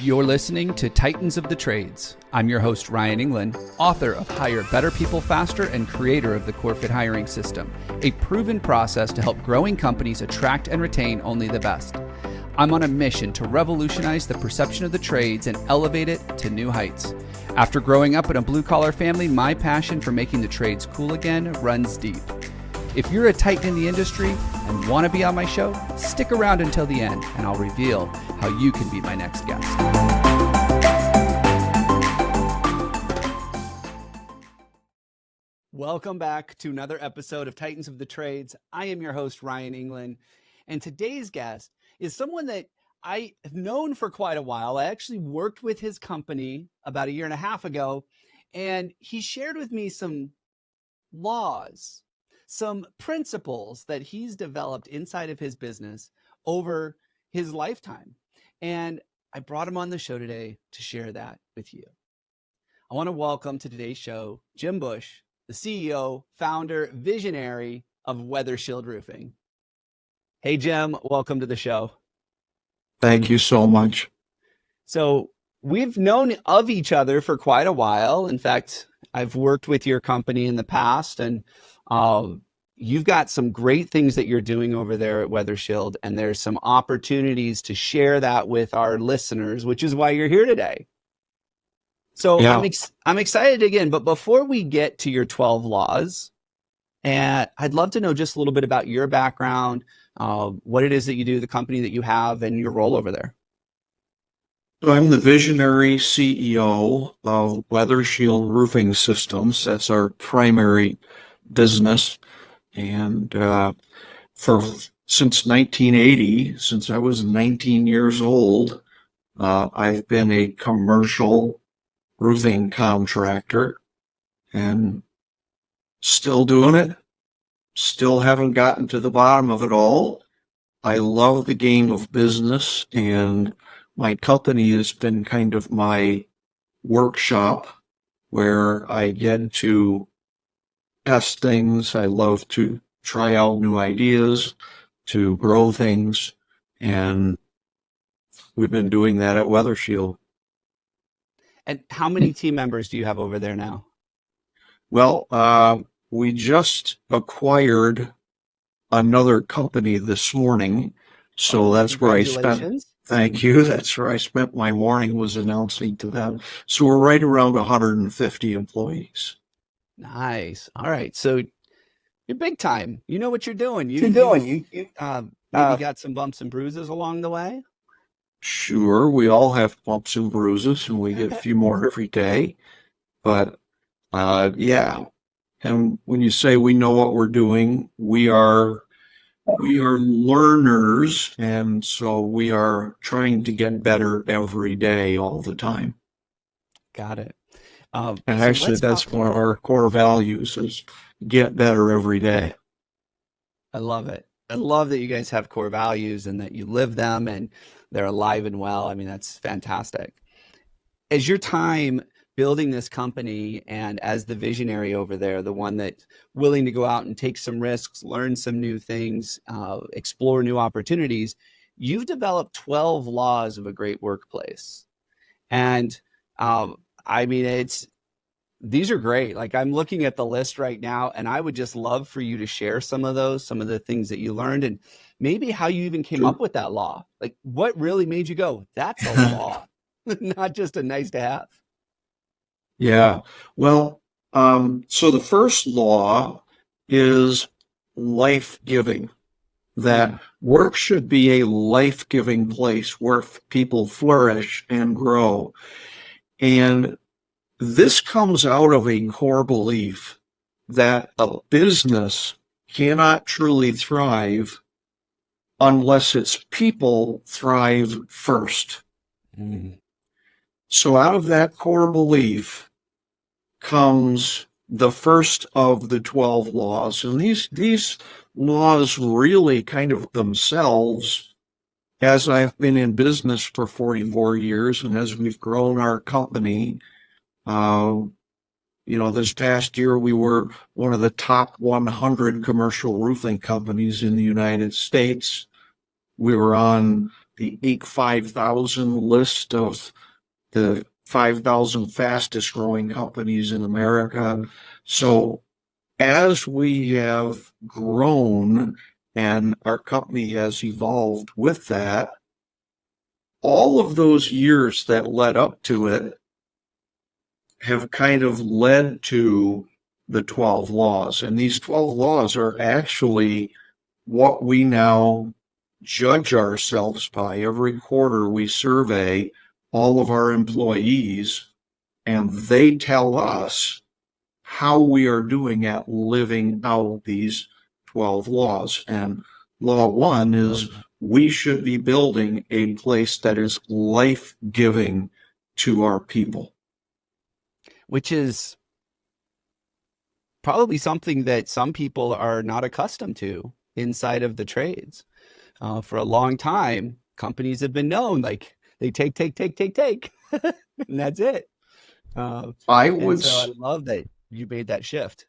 You're listening to Titans of the Trades. I'm your host, Ryan England, author of Hire Better People Faster and creator of the CoreFit hiring system, a proven process to help growing companies attract and retain only the best. I'm on a mission to revolutionize the perception of the trades and elevate it to new heights. After growing up in a blue-collar family, my passion for making the trades cool again runs deep. If you're a Titan in the industry and want to be on my show, stick around until the end and I'll reveal how you can be my next guest. Welcome back to another episode of Titans of the Trades. I am your host, Ryan England, and today's guest is someone that I have known for quite a while. I actually worked with his company about a year and a half ago, and he shared with me some laws, some principles that he's developed inside of his business over his lifetime. And I brought him on the show today to share that with you. I want to welcome to today's show, Jim Bush, the CEO, founder, visionary of WeatherShield Roofing. Hey, Jim, welcome to the show. Thank you so much. So we've known of each other for quite a while. In fact, I've worked with your company in the past, and you've got some great things that you're doing over there at WeatherShield, and there's some opportunities to share that with our listeners, which is why you're here today. So yeah. I'm excited again, but before we get to your 12 laws, and I'd love to know just a little bit about your background, what it is that you do, the company that you have, and your role over there. So I'm the visionary CEO of WeatherShield Roofing Systems. That's our primary business. And since 1980, since I was 19 years old, I've been a commercial roofing contractor and still doing it. Still haven't gotten to the bottom of it all. I love the game of business, and my company has been kind of my workshop where I get to test things. I love to try out new ideas, to grow things, and we've been doing that at WeatherShield. And how many team members do you have over there now? Well, we just acquired another company this morning, so that's where I spent. Thank you. That's where I spent my morning, was announcing to them. So we're right around 150 employees. Nice. All right. So you're big time. You know what you're doing. Maybe got some bumps and bruises along the way? Sure. We all have bumps and bruises, and we get a few more every day. But yeah. And when you say we know what we're doing, we are learners, and so we are trying to get better every day, all the time. Got it. And actually, that's one of our core values, is get better every day. I love it. I love that you guys have core values and that you live them and they're alive and well. I mean, that's fantastic. As your time building this company and as the visionary over there, the one that's willing to go out and take some risks, learn some new things, explore new opportunities, you've developed 12 laws of a great workplace. And I mean, these are great. Like, I'm looking at the list right now, and I would just love for you to share some of those, some of the things that you learned, and maybe how you even came up with that law. Like, what really made you go, that's a law, not just a nice to have. Yeah. Well, so the first law is life-giving, that work should be a life-giving place where people flourish and grow. And this comes out of a core belief that a business cannot truly thrive unless its people thrive first. Mm. So out of that core belief comes the first of the 12 laws. And these laws really kind of themselves, as I've been in business for 44 years and as we've grown our company, this past year we were one of the top 100 commercial roofing companies in the United States. We were on the Inc. 5000 list of the 5,000 fastest growing companies in America. So as we have grown and our company has evolved with that, all of those years that led up to it have kind of led to the 12 laws. And these 12 laws are actually what we now judge ourselves by. Every quarter we survey all of our employees and they tell us how we are doing at living out these 12 laws. And law one is we should be building a place that is life-giving to our people. Which is probably something that some people are not accustomed to inside of the trades. For a long time, companies have been known like they take, and that's it. I And would so I love that you made that shift.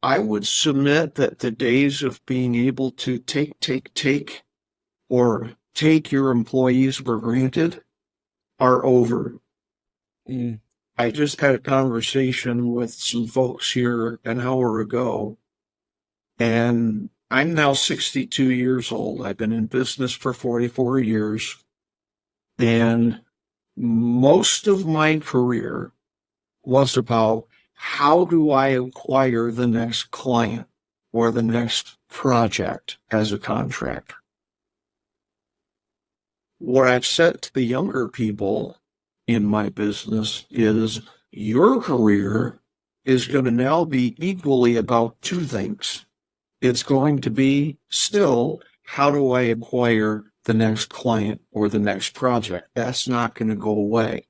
I would submit that the days of being able to take, or take your employees for granted are over. Mm. I just had a conversation with some folks here an hour ago, and I'm now 62 years old. I've been in business for 44 years, and most of my career was about how do I acquire the next client or the next project as a contractor. What I've said to the younger people in my business is your career is going to now be equally about two things. It's going to be still, how do I acquire the next client or the next project? That's not going to go away.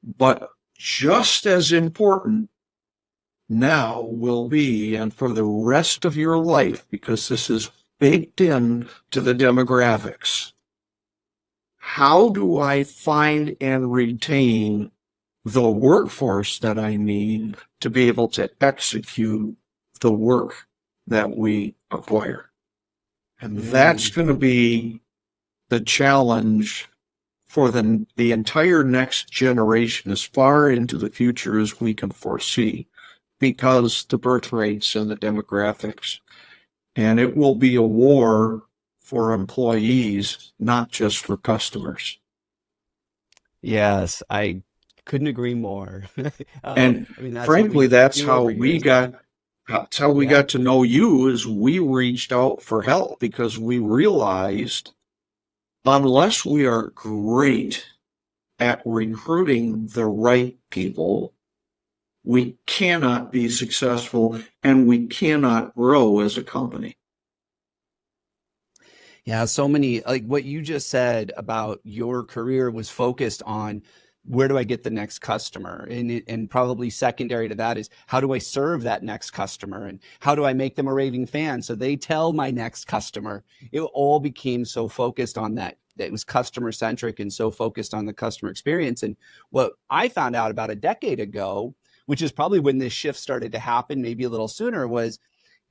But just as important now will be, and for the rest of your life, because this is baked in to the demographics, how do I find and retain the workforce that I need to be able to execute the work that we acquire? And that's going to be the challenge for the entire next generation as far into the future as we can foresee, because the birth rates and the demographics. And it will be a war for employees, not just for customers. Yes, I couldn't agree more. And I mean, that's what frankly, we that's do how over we here. Yeah. got to know you, is we reached out for help because we realized unless we are great at recruiting the right people, we cannot be successful and we cannot grow as a company. Yeah, so many, like what you just said about your career was focused on where do I get the next customer? And probably secondary to that is how do I serve that next customer? And how do I make them a raving fan so they tell my next customer? It all became so focused on that. It was customer centric and so focused on the customer experience. And what I found out about a decade ago, which is probably when this shift started to happen, maybe a little sooner, was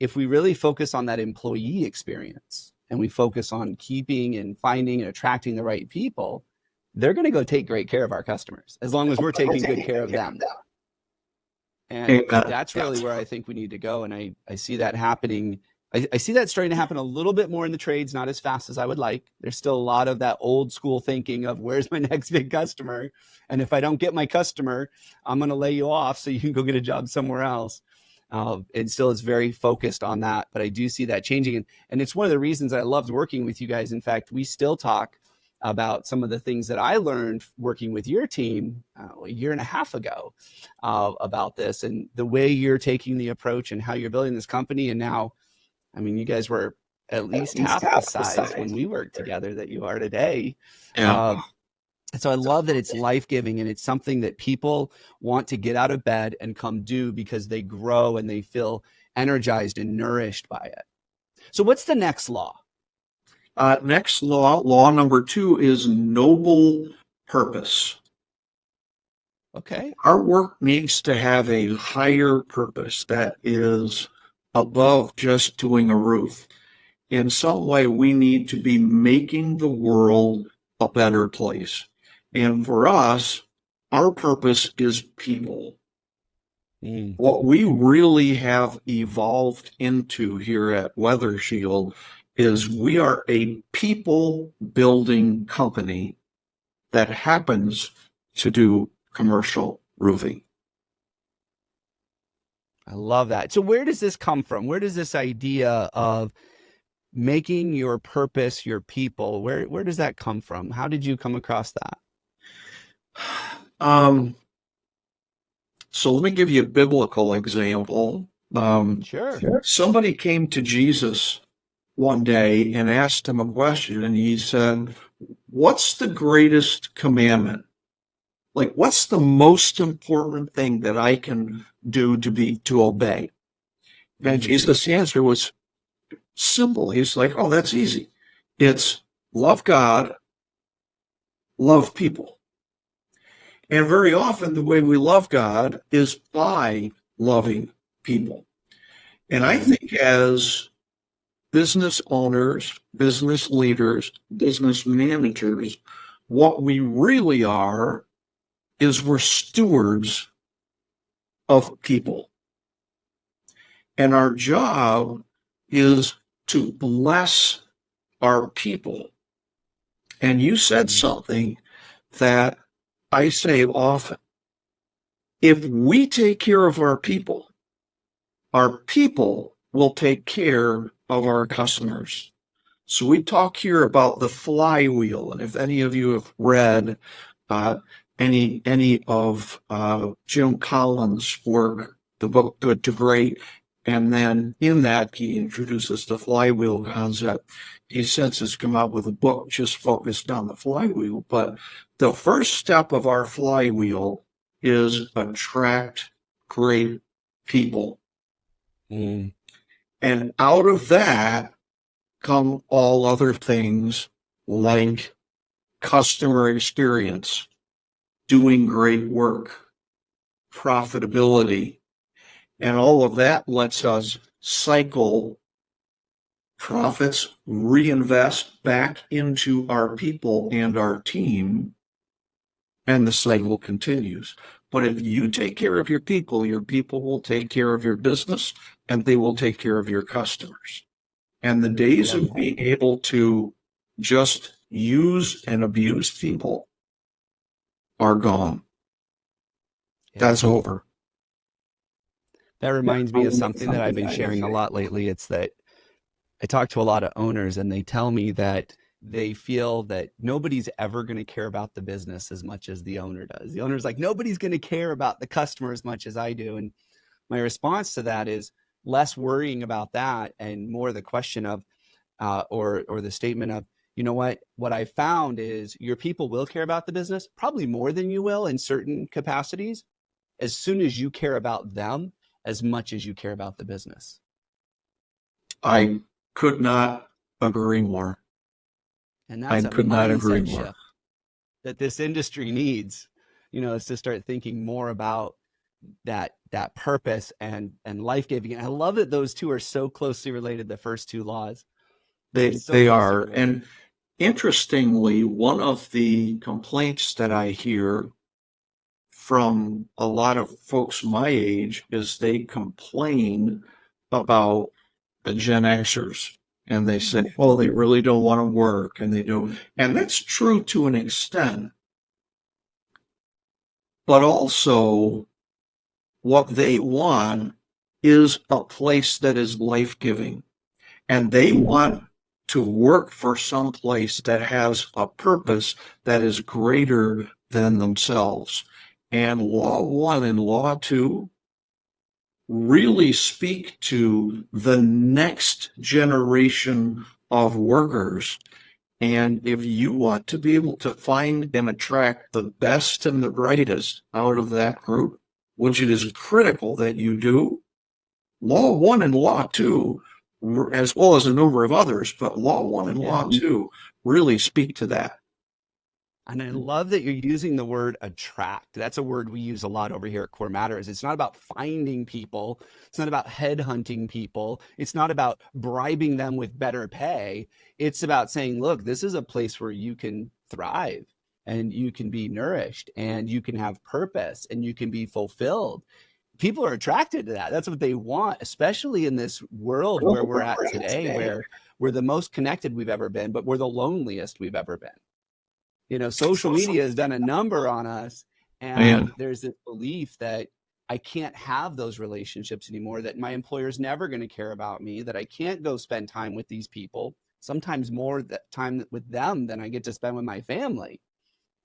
if we really focus on that employee experience and we focus on keeping and finding and attracting the right people, they're going to go take great care of our customers as long as we're taking good care of them. And that's really where I think we need to go. And I see that happening. I see that starting to happen a little bit more in the trades, not as fast as I would like. There's still a lot of that old school thinking of where's my next big customer? And if I don't get my customer, I'm going to lay you off so you can go get a job somewhere else. And still it's very focused on that, but I do see that changing. And it's one of the reasons I loved working with you guys. In fact, we still talk about some of the things that I learned working with your team a year and a half ago about this and the way you're taking the approach and how you're building this company. And now, I mean, you guys were at least half the size when we worked together that you are today. Yeah. So I love that it's life-giving and it's something that people want to get out of bed and come do because they grow and they feel energized and nourished by it. So what's the next law? Next law number 2 is noble purpose. Okay. Our work needs to have a higher purpose that is above just doing a roof. in some way we need to be making the world a better place. And for us, our purpose is people. Mm, What we really have evolved into here at WeatherShield is we are a people building company that happens to do commercial roofing. I love that. So where does this come from? Where does this idea of making your purpose your people, where does that come from? How did you come across that? Um, so let me give you a biblical example. Sure. Somebody came to Jesus one day and asked him a question, and he said, "What's the greatest commandment? Like, what's the most important thing that I can do to obey?" And Mm, Jesus' answer was simple. He's like, "Oh, that's easy. It's love God, love people." And very often, the way we love God is by loving people. And I mm, think as business owners, business leaders, business managers, what we really are is we're stewards of people. And our job is to bless our people. And you said mm, something that I say often. If we take care of our people will take care of our customers. So we talk here about the flywheel, and if any of you have read uh, any of Jim Collins' work, the book Good to Great, and then in that he introduces the flywheel concept. He since has come out with a book just focused on the flywheel, but the first step of our flywheel is attract great people. mm. And out of that come all other things like customer experience, doing great work, profitability, and all of that lets us cycle profits, reinvest back into our people and our team, and the cycle continues. But if you take care of your people will take care of your business, and they will take care of your customers. And the I days love of that. being able to just use and abuse people are gone. Yeah. That's over. That reminds me of something that I've been sharing a lot lately. It's that I talk to a lot of owners and they tell me that they feel that nobody's ever going to care about the business as much as the owner does. The owner's like, nobody's going to care about the customer as much as I do. And my response to that is less worrying about that and more the question of, or the statement of, you know what I found is your people will care about the business, probably more than you will in certain capacities, as soon as you care about them as much as you care about the business. I could not agree more. And I that's a could not agree mindset more. shift that this industry needs, is to start thinking more about that purpose and life giving. And I love that those two are so closely related, the first two laws. So They closely are. related. And interestingly, one of the complaints that I hear from a lot of folks my age is they complain about the Gen Xers. And they say, oh, they really don't want to work and they do. And that's true to an extent. But also, what they want is a place that is life giving. And they want to work for some place that has a purpose that is greater than themselves. And Law 1 and Law 2 really speak to the next generation of workers. And if you want to be able to find and attract the best and the brightest out of that group, which it is critical that you do, Law 1 and Law 2, as well as a number of others, but Law 1 and Yeah. Law 2 really speak to that. And I love that you're using the word attract. That's a word we use a lot over here at Core Matters. It's not about finding people. It's not about headhunting people. It's not about bribing them with better pay. It's about saying, look, this is a place where you can thrive and you can be nourished and you can have purpose and you can be fulfilled. People are attracted to that. That's what they want, especially in this world where we're at today, where we're the most connected we've ever been, but we're the loneliest we've ever been. Social media has done a number on us, and Man, there's this belief that I can't have those relationships anymore, that my employer's never going to care about me, that I can't go spend time with these people, sometimes more time with them than I get to spend with my family,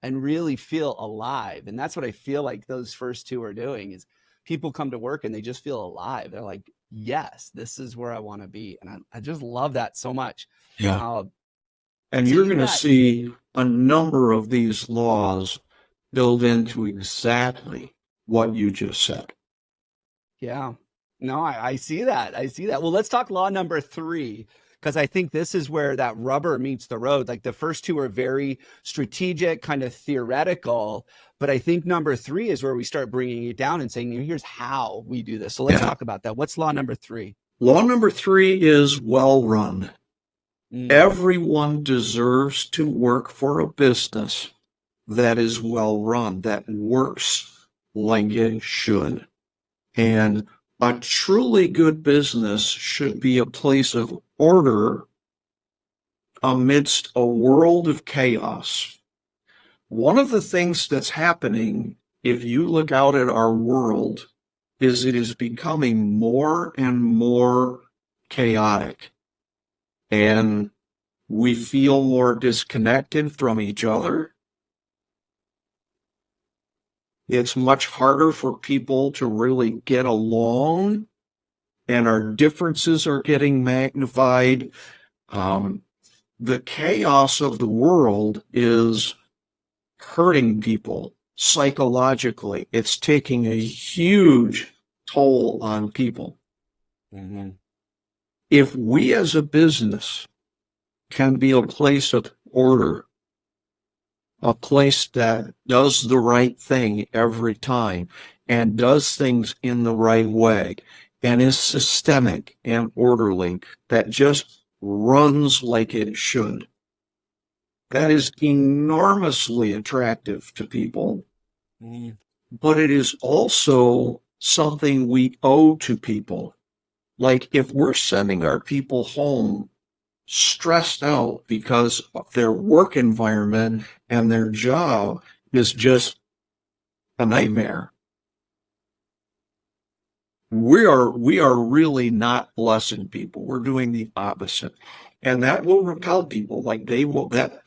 and really feel alive. And that's what I feel like those first two are doing is people come to work and they just feel alive. They're like, yes, this is where I want to be. And I just love that so much. yeah. Uh, And so you're you going to got, see a number of these laws build into exactly what you just said. yeah. No, I see that. I see that. Well, let's talk law number three, because I think this is where that rubber meets the road. Like the first two are very strategic, kind of theoretical, but I think number three is where we start bringing it down and saying, here's how we do this. So let's Yeah. talk about that. What's law number three? Law number three is well run. Mm, Everyone deserves to work for a business that is well run, that works like it should. And a truly good business should be a place of order amidst a world of chaos. One of the things that's happening, if you look out at our world, is it is becoming more and more chaotic. And we feel more disconnected from each other. It's much harder for people to really get along, and our differences are getting magnified. The chaos of the world is hurting people psychologically. It's taking a huge toll on people. mhm. If we as a business can be a place of order, a place that does the right thing every time and does things in the right way and is systemic and orderly, that just runs like it should. That is enormously attractive to people, Mm, but it is also something we owe to people. Like if we're sending our people home stressed out because their work environment and their job is just a nightmare, we are really not blessing people. We're doing the opposite. And that will repel people. Like they will that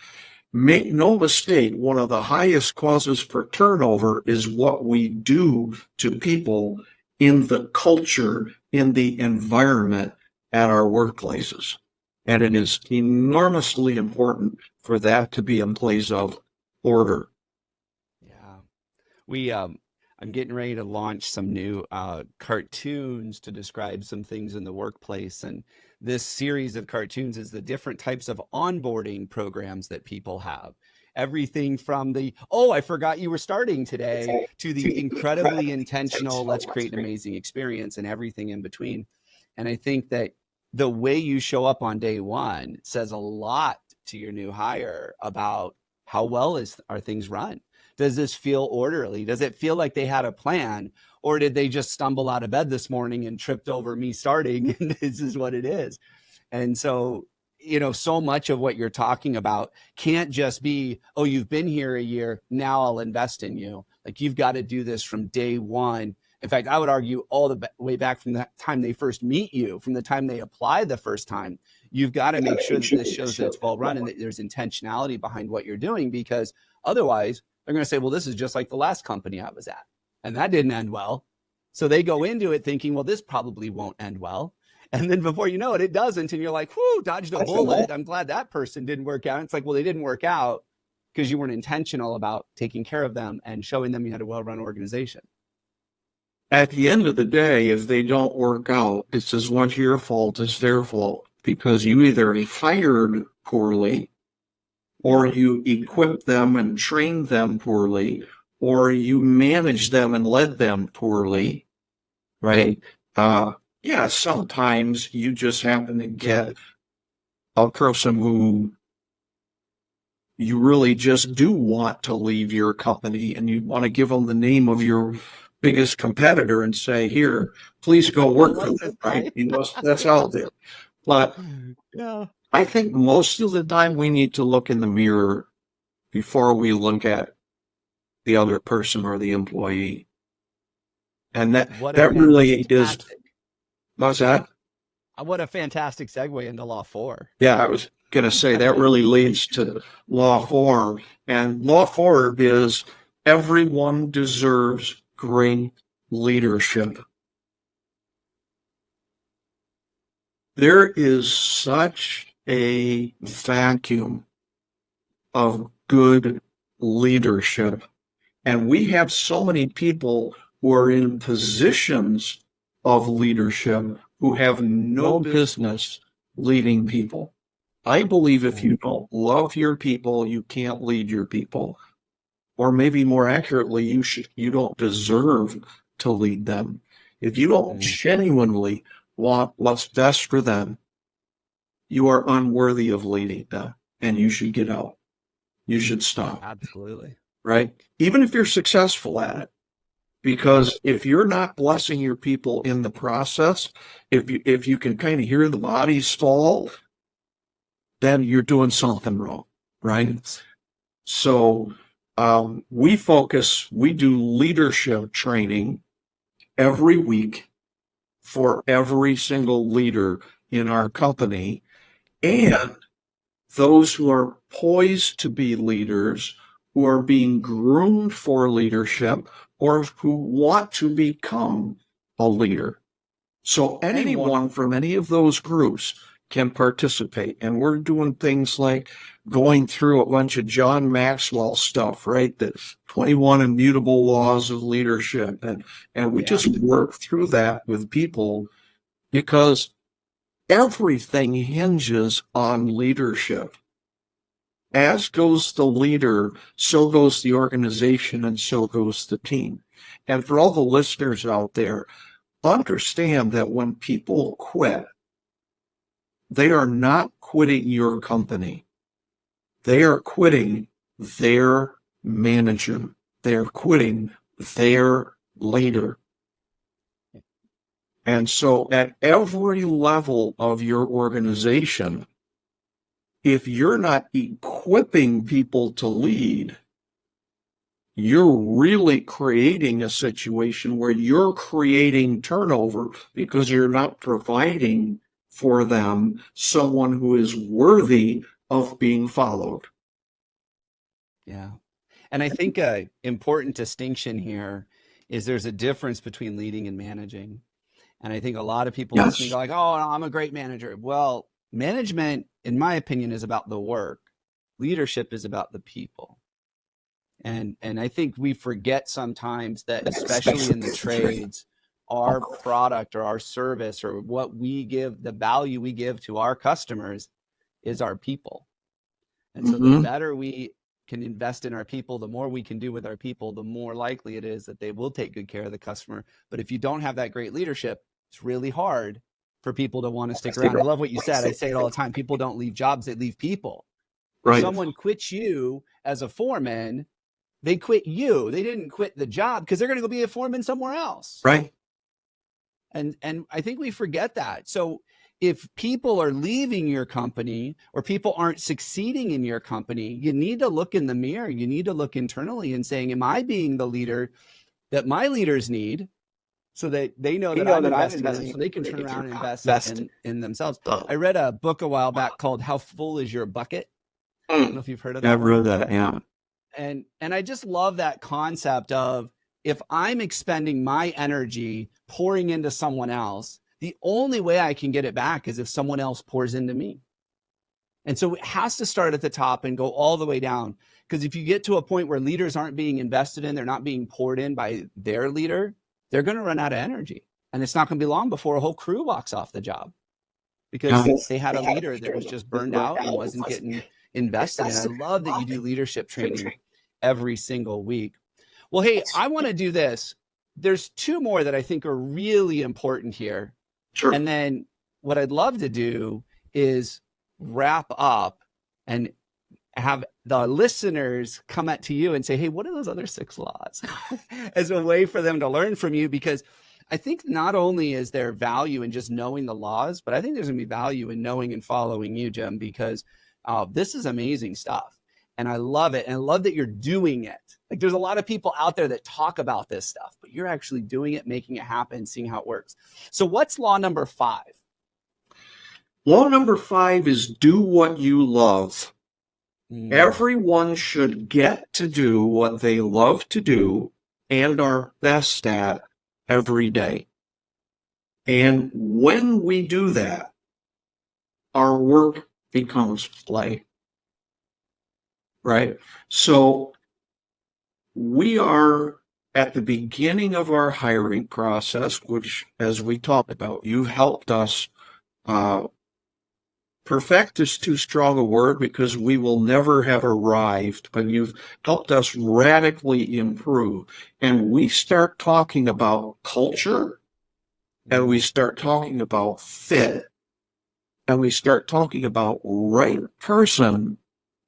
make no mistake, one of the highest causes for turnover is what we do to people in the culture, in the environment at our workplaces. And it is enormously important for that to be in place of order. yeah. We I'm getting ready to launch some new cartoons to describe some things in the workplace, and this series of cartoons is the different types of onboarding programs that people have. Everything from the "oh, I forgot you were starting today" to the incredibly intentional "let's create an amazing experience" and everything in between. And I think that the way you show up on day one says a lot to your new hire about how well is are things run. Does this feel orderly? Does it feel like they had a plan? Or did they just stumble out of bed this morning and tripped over me starting? And this is what it is. And so, so much of what you're talking about can't just be, oh, you've been here a year, now I'll invest in you. Like you've got to do this from day one. In fact, I would argue all the way back from the time they first meet you, from the time they apply the first time, you've got to make sure that this shows that it's well run and that there's intentionality behind what you're doing, because otherwise they're going to say, well, this is just like the last company I was at. And that didn't end well. So they go into it thinking, well, this probably won't end well. And then before you know it, it doesn't. And you're like, whew, dodged a bullet. I'm glad that person didn't work out. It's like, well, they didn't work out because you weren't intentional about taking care of them and showing them you had a well-run organization. At the end of the day, if they don't work out, it's as much your fault as their fault because you either hired poorly or you equip them and train them poorly, or you manage them and led them poorly, right? Yeah, sometimes you just happen to get a person who you really just do want to leave your company and you want to give them the name of your biggest competitor and say, here, please go I work for like them, this right? guy. You know, that's out there. But Yeah. I think most of the time we need to look in the mirror before we look at the other person or the employee. And What a that really is, fantastic, what's that? what a fantastic segue into Law 4. Yeah, I was going to say that really leads to law form. And law form is everyone deserves great leadership. There is such a vacuum of good leadership. And we have so many people who are in positions of leadership who have no business leading people. I believe if you don't love your people, you can't lead your people. Or maybe more accurately, you don't deserve to lead them. If you don't Mm, genuinely want what's best for them, you are unworthy of leading them and you should get out. You should stop, absolutely. right? Even if you're successful at it. Because if you're not blessing your people in the process, if you can kind of hear the bodies fall, then you're doing something wrong, right? So we do leadership training every week for every single leader in our company. And those who are poised to be leaders, who are being groomed for leadership, or who want to become a leader. So anyone from any of those groups can participate. And we're doing things like going through a bunch of John Maxwell stuff, right? The 21 immutable laws of leadership. And we just work through that with people because everything hinges on leadership. As goes the leader, so goes the organization, and so goes the team. And for all the listeners out there, understand that when people quit, they are not quitting your company. They are quitting their manager. They're quitting their leader. And so at every level of your organization, if you're not equipping people to lead, you're really creating a situation where you're creating turnover because you're not providing for them someone who is worthy of being followed. Yeah. And I think a important distinction here is there's a difference between leading and managing. And I think a lot of people listening Yes. go like, "Oh, I'm a great manager." Well, management, in my opinion, is about the work. Leadership is about the people. And I think we forget sometimes that, especially in the trades, our product or our service or what we give, the value we give to our customers is our people. And so the Mm-hmm. better we can invest in our people, the more we can do with our people, the more likely it is that they will take good care of the customer. But if you don't have that great leadership, it's really hard for people to want to stick around. I love what you said. I say it all the time. People don't leave jobs, they leave people. If Right. someone quits you as a foreman, they quit you. They didn't quit the job because they're going to go be a foreman somewhere else. Right. And I think we forget that. So if people are leaving your company or people aren't succeeding in your company, you need to look in the mirror. You need to look internally and saying, am I being the leader that my leaders need so that they know that I'm investing in them so they can turn around and invest in themselves? I read a book a while back called How Full Is Your Bucket? I don't know if you've heard of that I've one. read that, yeah. And I just love that concept of if I'm expending my energy pouring into someone else, the only way I can get it back is if someone else pours into me. And so it has to start at the top and go all the way down. Because if you get to a point where leaders aren't being invested in, they're not being poured in by their leader, they're going to run out of energy. And it's not going to be long before a whole crew walks off the job because they had a leader that was just burned out and wasn't getting invested in. I love that you do leadership training every single week. Well, hey, I want to do this. There's two more that I think are really important here. Sure. And then what I'd love to do is wrap up and have the listeners come up to you and say, hey, what are those other 6 laws? As a way for them to learn from you, because I think not only is there value in just knowing the laws, but I think there's going to be value in knowing and following you, Jim, because this is amazing stuff. And I love it. And I love that you're doing it. Like, there's a lot of people out there that talk about this stuff, but you're actually doing it, making it happen, seeing how it works. So what's law number 5? Law number 5 is do what you love. Mm. Everyone should get to do what they love to do and are best at every day. And when we do that, our work becomes play. Right? So we are at the beginning of our hiring process, which, as we talked about, you've helped us perfect is too strong a word because we will never have arrived, but you've helped us radically improve. And we start talking about culture, and we start talking about fit, and we start talking about right person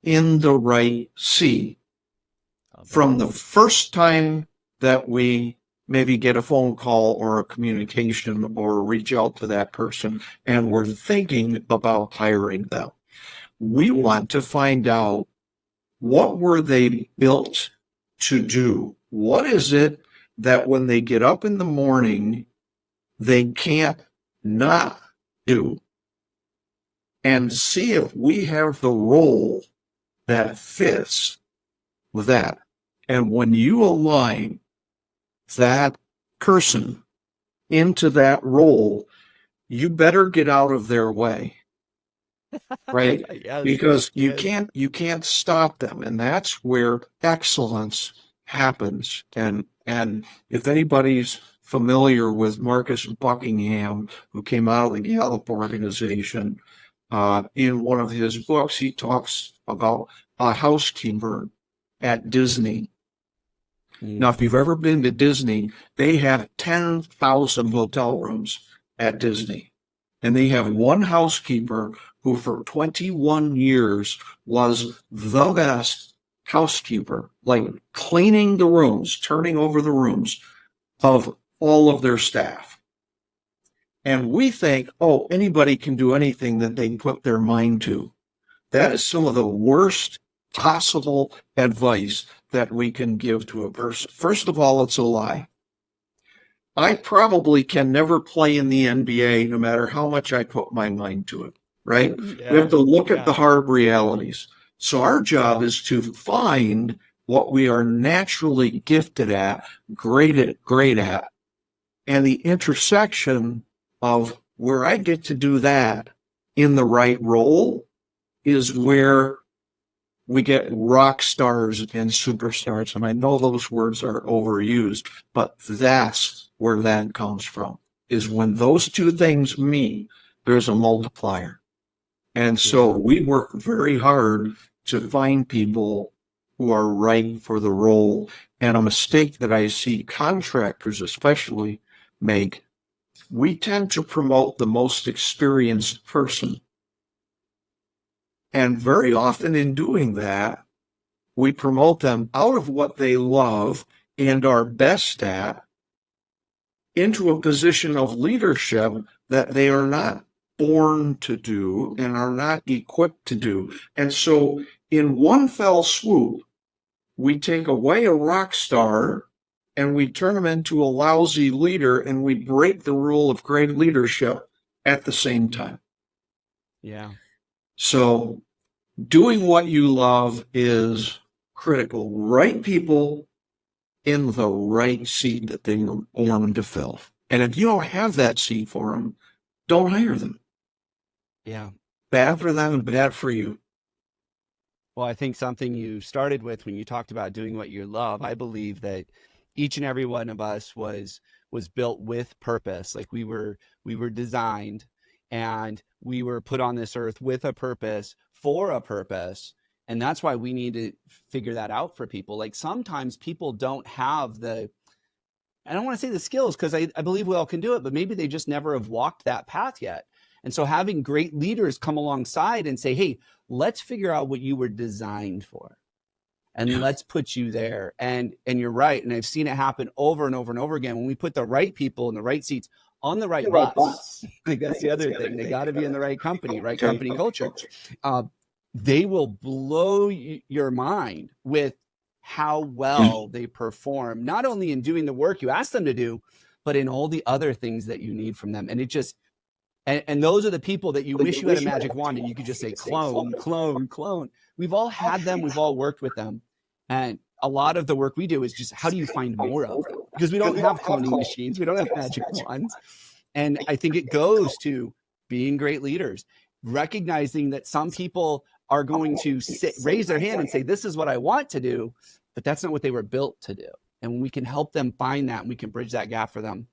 in the right seat. From the first time that we maybe get a phone call or a communication or reach out to that person and we're thinking about hiring them, we want to find out, what were they built to do? What is it that when they get up in the morning, they can't not do? And see if we have the role that fits with that. And when you align that person into that role, you better get out of their way, right? Yes, Because yes. you can't stop them, and that's where excellence happens. And if anybody's familiar with Marcus Buckingham, who came out of the Gallup organization, in one of his books, he talks about a housekeeper at Disney. Now, if you've ever been to Disney, they have 10,000 hotel rooms at Disney. And they have one housekeeper who for 21 years was the best housekeeper, like cleaning the rooms, turning over the rooms of all of their staff. And we think, oh, anybody can do anything that they put their mind to. That is some of the worst possible advice that we can give to a person. First of all, it's a lie. I probably can never play in the NBA no matter how much I put my mind to it, right? Yeah, We have to look at yeah. the hard realities. So our job is to find what we are naturally gifted at, great at, and the intersection of where I get to do that in the right role is where we get rock stars and superstars. And I know those words are overused, but that's where that comes from, is when those two things meet, there's a multiplier. And so we work very hard to find people who are right for the role. And a mistake that I see contractors especially make, we tend to promote the most experienced person. And very often in doing that, we promote them out of what they love and are best at into a position of leadership that they are not born to do and are not equipped to do. And so in one fell swoop, we take away a rock star and we turn them into a lousy leader, and we break the rule of great leadership at the same time. Yeah. So doing what you love is critical. Right people in the right seat that they want to fill. And if you don't have that seat for them, don't hire them. Yeah. Bad for them and bad for you. Well, I think something you started with when you talked about doing what you love, I believe that each and every one of us was built with purpose. Like we were designed and we were put on this earth with a purpose for a purpose. And that's why we need to figure that out for people. Like sometimes people don't have I don't want to say the skills because I believe we all can do it, but maybe they just never have walked that path yet. And so having great leaders come alongside and say, hey, let's figure out what you were designed for and let's put you there. And you're right. And I've seen it happen over and over and over again when we put the right people in the right seats on the right bus. Like that's the other thing. They got to be in the right company culture. They will blow your mind with how well they perform, not only in doing the work you ask them to do, but in all the other things that you need from them. And it just, and those are the people that you wish you had a magic wand and you could just say, clone, clone, clone. We've all had them. We've all worked with them. And a lot of the work we do is just, how do you find more of them? Because we don't have cloning machines. We don't have magic wands. And I think it goes to being great leaders, recognizing that some people are going to raise their hand and say, this is what I want to do, but that's not what they were built to do. And when we can help them find that and we can bridge that gap for them,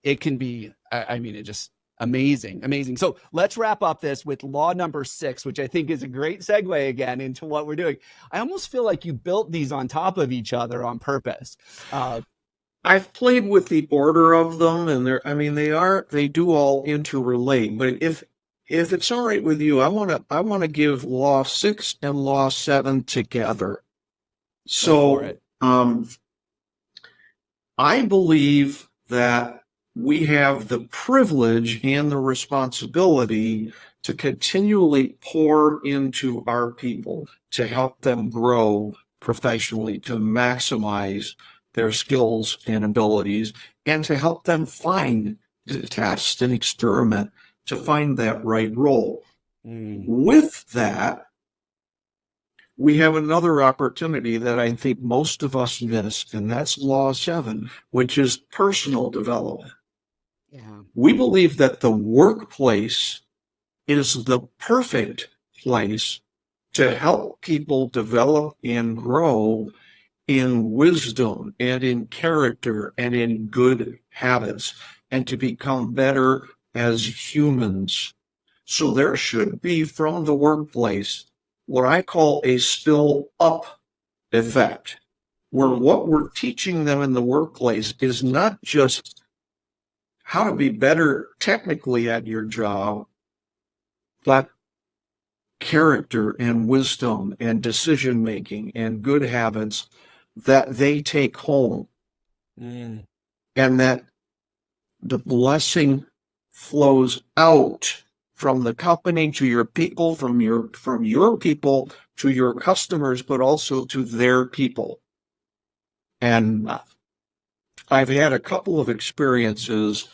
it can be, it just amazing. So let's wrap up this with law number 6, which I think is a great segue again into what we're doing. I almost feel like you built these on top of each other on purpose. I've played with the order of them, and they do all interrelate. But if it's all right with you, I want to give law 6 and law 7 together. So, I believe that we have the privilege and the responsibility to continually pour into our people to help them grow professionally, to maximize their skills and abilities, and to help them find, test, and experiment to find that right role. With that, we have another opportunity that I think most of us miss, and that's law 7, which is personal development. Yeah. We believe that the workplace is the perfect place to help people develop and grow in wisdom and in character and in good habits and to become better as humans. So there should be from the workplace what I call a spill up effect, where what we're teaching them in the workplace is not just how to be better technically at your job, but character and wisdom and decision making and good habits that they take home. And that the blessing flows out from the company to your people, from your people to your customers, but also to their people. And I've had a couple of experiences.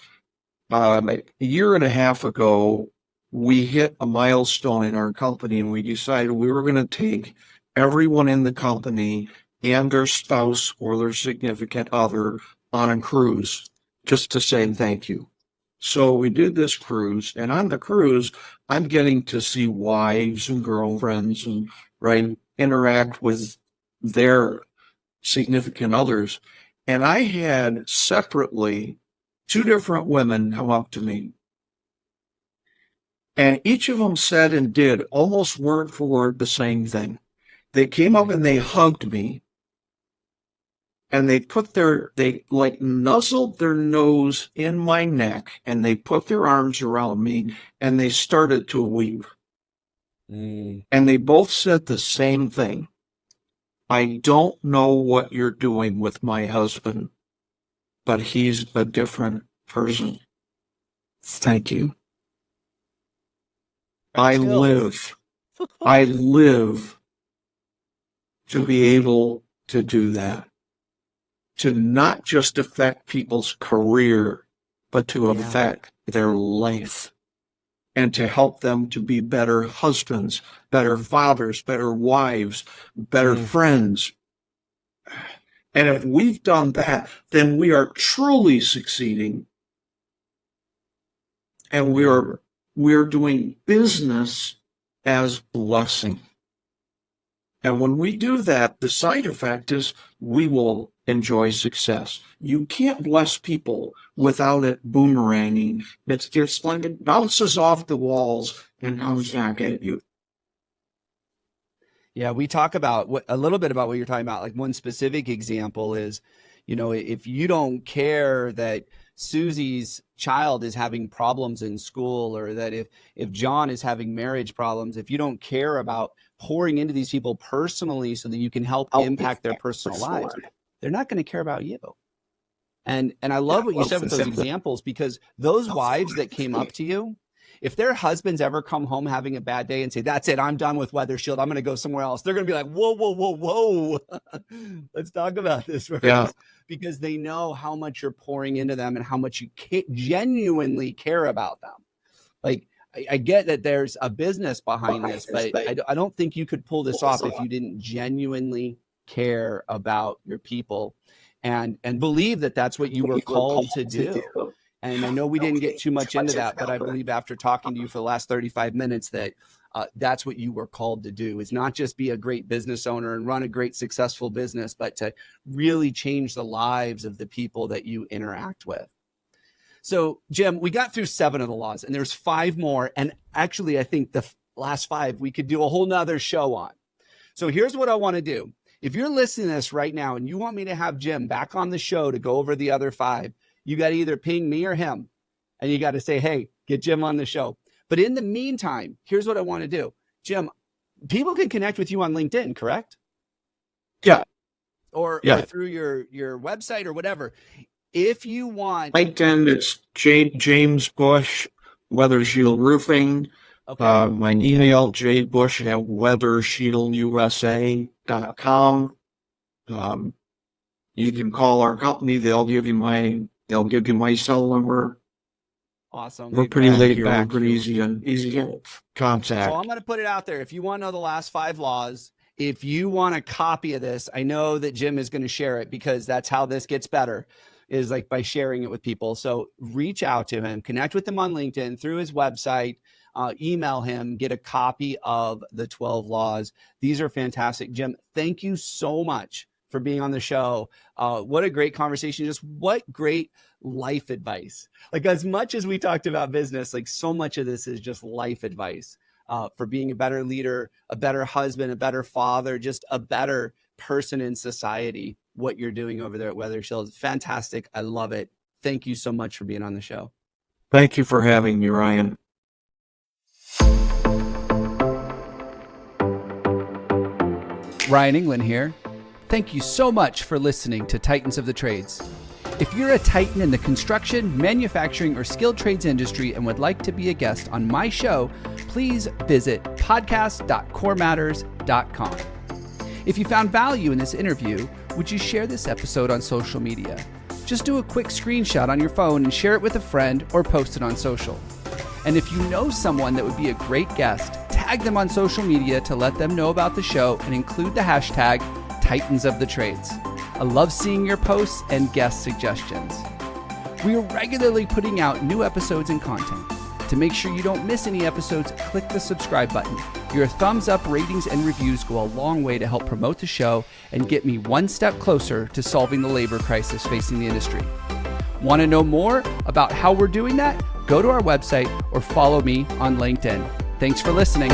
A year and a half ago, we hit a milestone in our company, and we decided we were going to take everyone in the company and their spouse or their significant other on a cruise, just to say thank you. So we did this cruise, and on the cruise, I'm getting to see wives and girlfriends and interact with their significant others. And I had separately 2 different women come up to me. And each of them said and did almost word for word the same thing. They came up and they hugged me. And they nuzzled their nose in my neck, and they put their arms around me, and they started to weep. And they both said the same thing. I don't know what you're doing with my husband, but he's a different person. Thank you. I live to be able to do that. To not just affect people's career, but to affect their life, and to help them to be better husbands, better fathers, better wives, better friends. And if we've done that, then we are truly succeeding. And we're doing business as blessing. And when we do that, the side effect is we will enjoy success. You can't bless people without it boomeranging. It's just like it bounces off the walls and comes back at you. Yeah, we talk about a little bit about what you're talking about. Like one specific example is, if you don't care that Susie's child is having problems in school, or that if John is having marriage problems, if you don't care about pouring into these people personally so that you can help impact their personal lives, they're not going to care about you. And I love what you said with those examples, because those wives that came up to you, if their husbands ever come home having a bad day and say, that's it, I'm done with WeatherShield, I'm going to go somewhere else, they're going to be like, whoa, whoa, whoa, whoa. Let's talk about this first. Yeah. Because they know how much you're pouring into them and how much you genuinely care about them. Like, I get that there's a business behind this, but I don't think you could pull this off if you didn't genuinely care about your people and believe that that's what you were called to do. And I know we didn't get too much into that, but I believe after talking to you for the last 35 minutes that that's what you were called to do, is not just be a great business owner and run a great successful business, but to really change the lives of the people that you interact with. So, Jim, we got through 7 of the laws, and there's 5 more. And actually, I think the last 5 we could do a whole nother show on. So here's what I want to do. If you're listening to this right now and you want me to have Jim back on the show to go over the other 5, you got to either ping me or him, and you got to say, hey, get Jim on the show. But in the meantime, here's what I want to do. Jim, people can connect with you on LinkedIn, correct? Yeah. Or through your website or whatever. If you want LinkedIn, it's James Bush, WeatherShield Roofing. Okay. My email, jbush@weathershieldUSA.com. You can call our company. They'll give you my cell number. Awesome. We're pretty laid back, pretty easy to contact. So I'm going to put it out there. If you want to know the last 5 laws, if you want a copy of this, I know that Jim is going to share it, because that's how this gets better, is like by sharing it with people. So reach out to him, connect with him on LinkedIn, through his website, email him, get a copy of the 12 laws. These are fantastic. Jim, thank you so much for being on the show. What a great conversation. Just what great life advice. Like, as much as we talked about business, like so much of this is just life advice for being a better leader, a better husband, a better father, just a better person in society. What you're doing over there at WeatherShield is fantastic. I love it. Thank you so much for being on the show. Thank you for having me, Ryan. Ryan England here. Thank you so much for listening to Titans of the Trades. If you're a titan in the construction, manufacturing, or skilled trades industry and would like to be a guest on my show, please visit podcast.corematters.com. If you found value in this interview, would you share this episode on social media? Just do a quick screenshot on your phone and share it with a friend, or post it on social. And if you know someone that would be a great guest, tag them on social media to let them know about the show and include the hashtag Titans of the Trades. I love seeing your posts and guest suggestions. We are regularly putting out new episodes and content. To make sure you don't miss any episodes, click the subscribe button. Your thumbs up, ratings, and reviews go a long way to help promote the show and get me one step closer to solving the labor crisis facing the industry. Want to know more about how we're doing that? Go to our website or follow me on LinkedIn. Thanks for listening.